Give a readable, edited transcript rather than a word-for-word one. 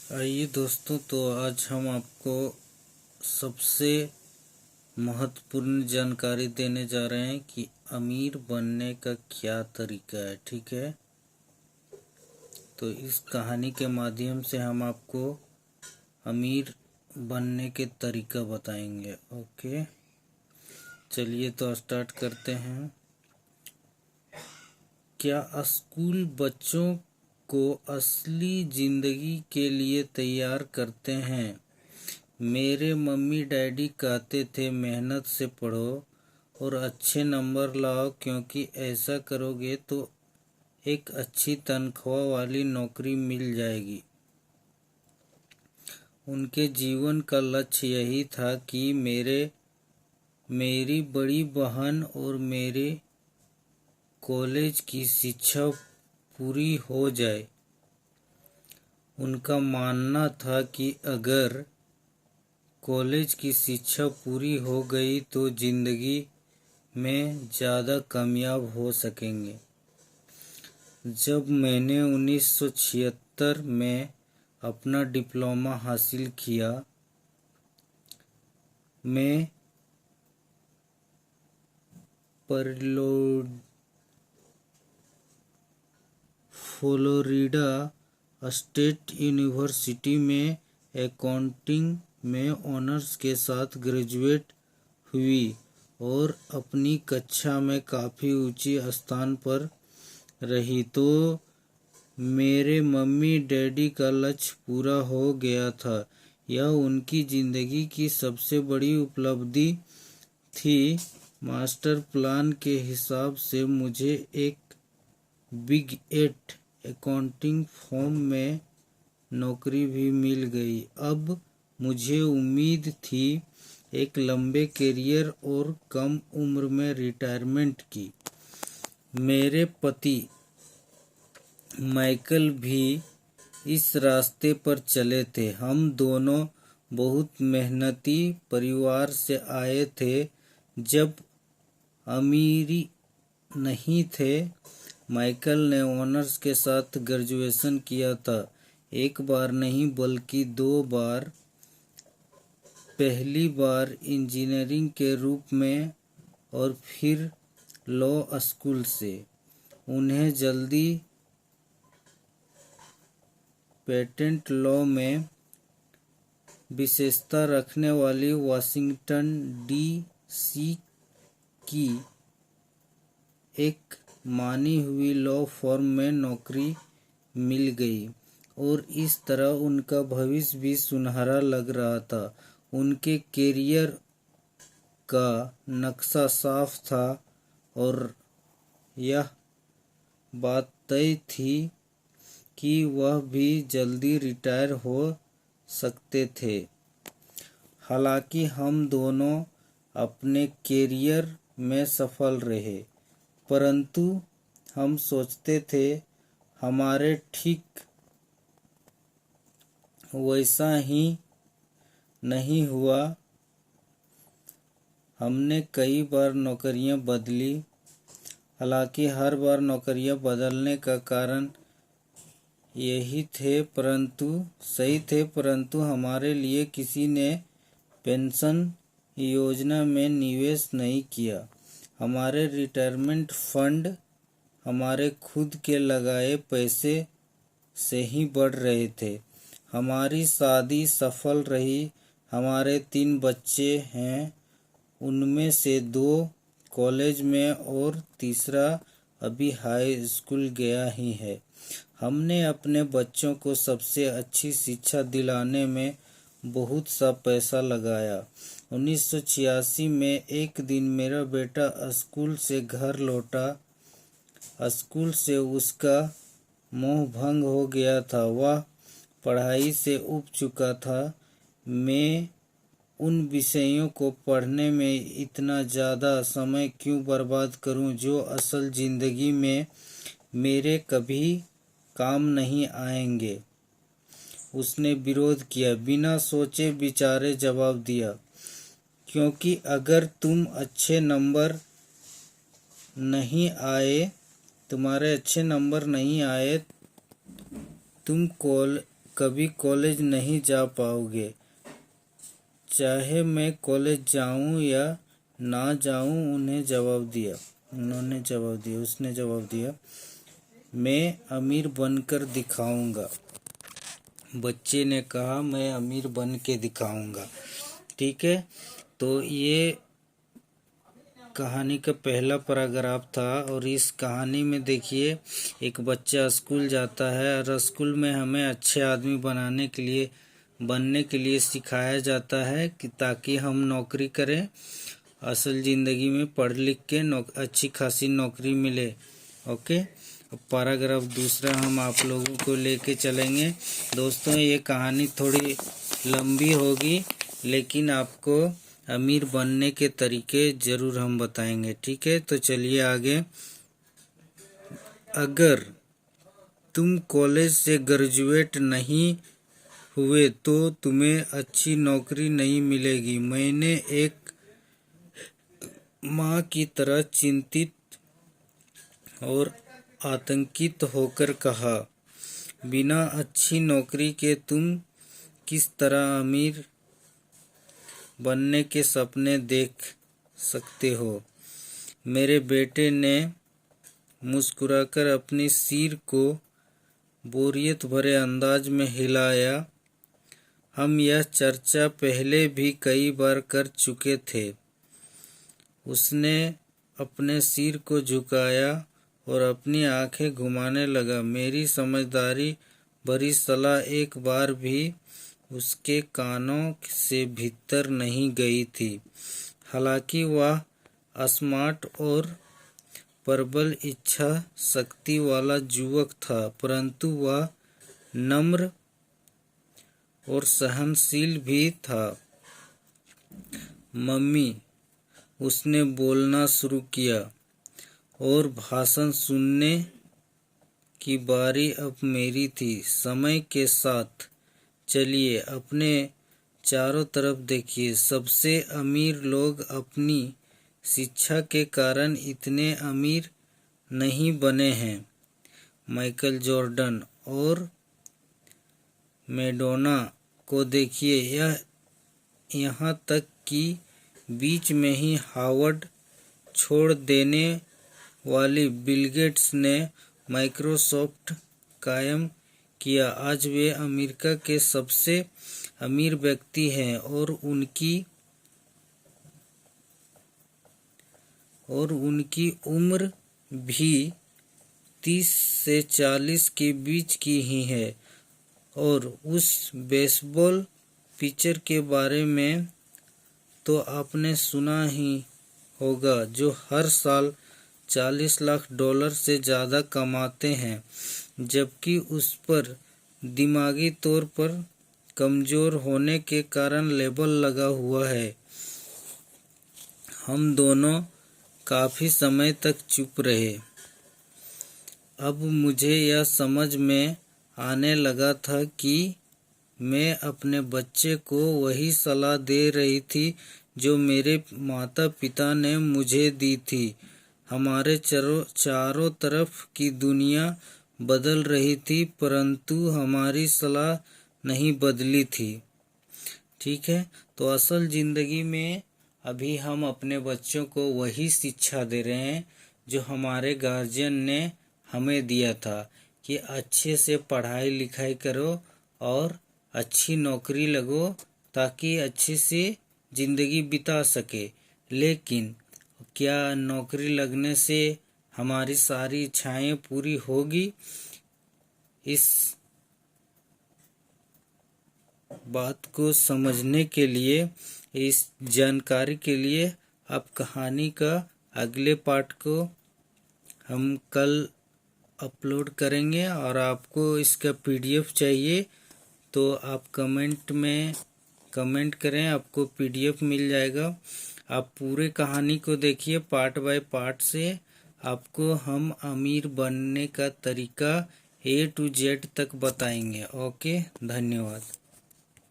आइए दोस्तों, तो आज हम आपको सबसे महत्वपूर्ण जानकारी देने जा रहे हैं कि अमीर बनने का क्या तरीका है। ठीक है, तो इस कहानी के माध्यम से हम आपको अमीर बनने के तरीका बताएंगे। ओके, चलिए तो स्टार्ट करते हैं। क्या स्कूल बच्चों को असली जिंदगी के लिए तैयार करते हैं? मेरे मम्मी डैडी कहते थे मेहनत से पढ़ो और अच्छे नंबर लाओ, क्योंकि ऐसा करोगे तो एक अच्छी तनख्वाह वाली नौकरी मिल जाएगी। उनके जीवन का लक्ष्य यही था कि मेरी बड़ी बहन और मेरे कॉलेज की शिक्षा पूरी हो जाए। उनका मानना था कि अगर कॉलेज की शिक्षा पूरी हो गई तो जिंदगी में ज़्यादा कामयाब हो सकेंगे। जब मैंने 1976 में अपना डिप्लोमा हासिल किया, मैं फ्लोरिडा स्टेट यूनिवर्सिटी में अकाउंटिंग में ऑनर्स के साथ ग्रेजुएट हुई और अपनी कक्षा में काफ़ी ऊंची स्थान पर रही। तो मेरे मम्मी डैडी का लक्ष्य पूरा हो गया था। यह उनकी ज़िंदगी की सबसे बड़ी उपलब्धि थी। मास्टर प्लान के हिसाब से मुझे एक बिग 8 अकाउंटिंग फर्म में नौकरी भी मिल गई। अब मुझे उम्मीद थी एक लंबे करियर और कम उम्र में रिटायरमेंट की। मेरे पति माइकल भी इस रास्ते पर चले थे। हम दोनों बहुत मेहनती परिवार से आए थे। जब अमीरी नहीं थे, माइकल ने ऑनर्स के साथ ग्रेजुएशन किया था। एक बार नहीं बल्कि 2 बार। पहली बार इंजीनियरिंग के रूप में और फिर लॉ स्कूल से। उन्हें जल्दी पेटेंट लॉ में विशेषता रखने वाली वाशिंगटन डीसी की एक मानी हुई लॉ फर्म में नौकरी मिल गई और इस तरह उनका भविष्य भी सुनहरा लग रहा था। उनके करियर का नक्शा साफ था और यह बात तय थी कि वह भी जल्दी रिटायर हो सकते थे। हालांकि हम दोनों अपने करियर में सफल रहे, परंतु हम सोचते थे हमारे ठीक वैसा ही नहीं हुआ। हमने कई बार नौकरियां बदली। हालांकि हर बार नौकरियां बदलने का कारण सही थे, परंतु हमारे लिए किसी ने पेंशन योजना में निवेश नहीं किया। हमारे रिटायरमेंट फंड हमारे खुद के लगाए पैसे से ही बढ़ रहे थे। हमारी शादी सफल रही। हमारे 3 बच्चे हैं, उनमें से 2 कॉलेज में और तीसरा अभी हाई स्कूल गया ही है। हमने अपने बच्चों को सबसे अच्छी शिक्षा दिलाने में बहुत सा पैसा लगाया। 1986 में एक दिन मेरा बेटा स्कूल से घर लौटा। स्कूल से उसका मोह भंग हो गया था। वह पढ़ाई से ऊब चुका था। मैं उन विषयों को पढ़ने में इतना ज़्यादा समय क्यों बर्बाद करूं जो असल ज़िंदगी में मेरे कभी काम नहीं आएंगे। उसने विरोध किया, बिना सोचे विचारे जवाब दिया, क्योंकि अगर तुम्हारे अच्छे नंबर नहीं आए, तुम कभी कॉलेज नहीं जा पाओगे। चाहे मैं कॉलेज जाऊं या ना जाऊं, उसने जवाब दिया, मैं अमीर बनकर दिखाऊंगा। बच्चे ने कहा, मैं अमीर बन के दिखाऊंगा। ठीक है, तो ये कहानी का पहला पैराग्राफ था। और इस कहानी में देखिए, एक बच्चा स्कूल जाता है और स्कूल में हमें अच्छे आदमी बनने के लिए सिखाया जाता है कि ताकि हम नौकरी करें, असल ज़िंदगी में पढ़ लिख के अच्छी खासी नौकरी मिले। ओके, अब पैराग्राफ दूसरा हम आप लोगों को लेके चलेंगे। दोस्तों, ये कहानी थोड़ी लंबी होगी, लेकिन आपको अमीर बनने के तरीके ज़रूर हम बताएंगे। ठीक है, तो चलिए आगे। अगर तुम कॉलेज से ग्रेजुएट नहीं हुए तो तुम्हें अच्छी नौकरी नहीं मिलेगी। मैंने एक माँ की तरह चिंतित और आतंकित होकर कहा, बिना अच्छी नौकरी के तुम किस तरह अमीर बनने के सपने देख सकते हो। मेरे बेटे ने मुस्कुराकर अपनी सिर को बोरियत भरे अंदाज में हिलाया। हम यह चर्चा पहले भी कई बार कर चुके थे। उसने अपने सिर को झुकाया और अपनी आंखें घुमाने लगा। मेरी समझदारी भरी सलाह एक बार भी उसके कानों से भीतर नहीं गई थी। हालांकि वह स्मार्ट और प्रबल इच्छा शक्ति वाला युवक था, परंतु वह नम्र और सहनशील भी था। मम्मी, उसने बोलना शुरू किया, और भाषण सुनने की बारी अब मेरी थी। समय के साथ चलिए अपने चारों तरफ देखिए। सबसे अमीर लोग अपनी शिक्षा के कारण इतने अमीर नहीं बने हैं। माइकल जॉर्डन और मैडोना को देखिए, यहाँ तक कि बीच में ही हार्वर्ड छोड़ देने वाली बिल गेट्स ने माइक्रोसॉफ्ट कायम किया। आज वे अमेरिका के सबसे अमीर व्यक्ति हैं और उनकी उम्र भी 30 से 40 के बीच की ही है। और उस बेसबॉल पिचर के बारे में तो आपने सुना ही होगा, जो हर साल $40 लाख से ज़्यादा कमाते हैं, जबकि उस पर दिमागी तौर पर कमज़ोर होने के कारण लेबल लगा हुआ है। हम दोनों काफ़ी समय तक चुप रहे। अब मुझे यह समझ में आने लगा था कि मैं अपने बच्चे को वही सलाह दे रही थी जो मेरे माता पिता ने मुझे दी थी। हमारे चारों तरफ की दुनिया बदल रही थी, परंतु हमारी सलाह नहीं बदली थी। ठीक है, तो असल ज़िंदगी में अभी हम अपने बच्चों को वही शिक्षा दे रहे हैं जो हमारे गार्जियन ने हमें दिया था, कि अच्छे से पढ़ाई लिखाई करो और अच्छी नौकरी लगो, ताकि अच्छे से ज़िंदगी बिता सके। लेकिन क्या नौकरी लगने से हमारी सारी इच्छाएं पूरी होगी? इस बात को समझने के लिए, इस जानकारी के लिए आप कहानी का अगले पार्ट को हम कल अपलोड करेंगे। और आपको इसका PDF चाहिए तो आप कमेंट में कमेंट करें, आपको PDF मिल जाएगा। आप पूरे कहानी को देखिए पार्ट बाय पार्ट से। आपको हम अमीर बनने का तरीका A to Z तक बताएंगे। ओके, धन्यवाद।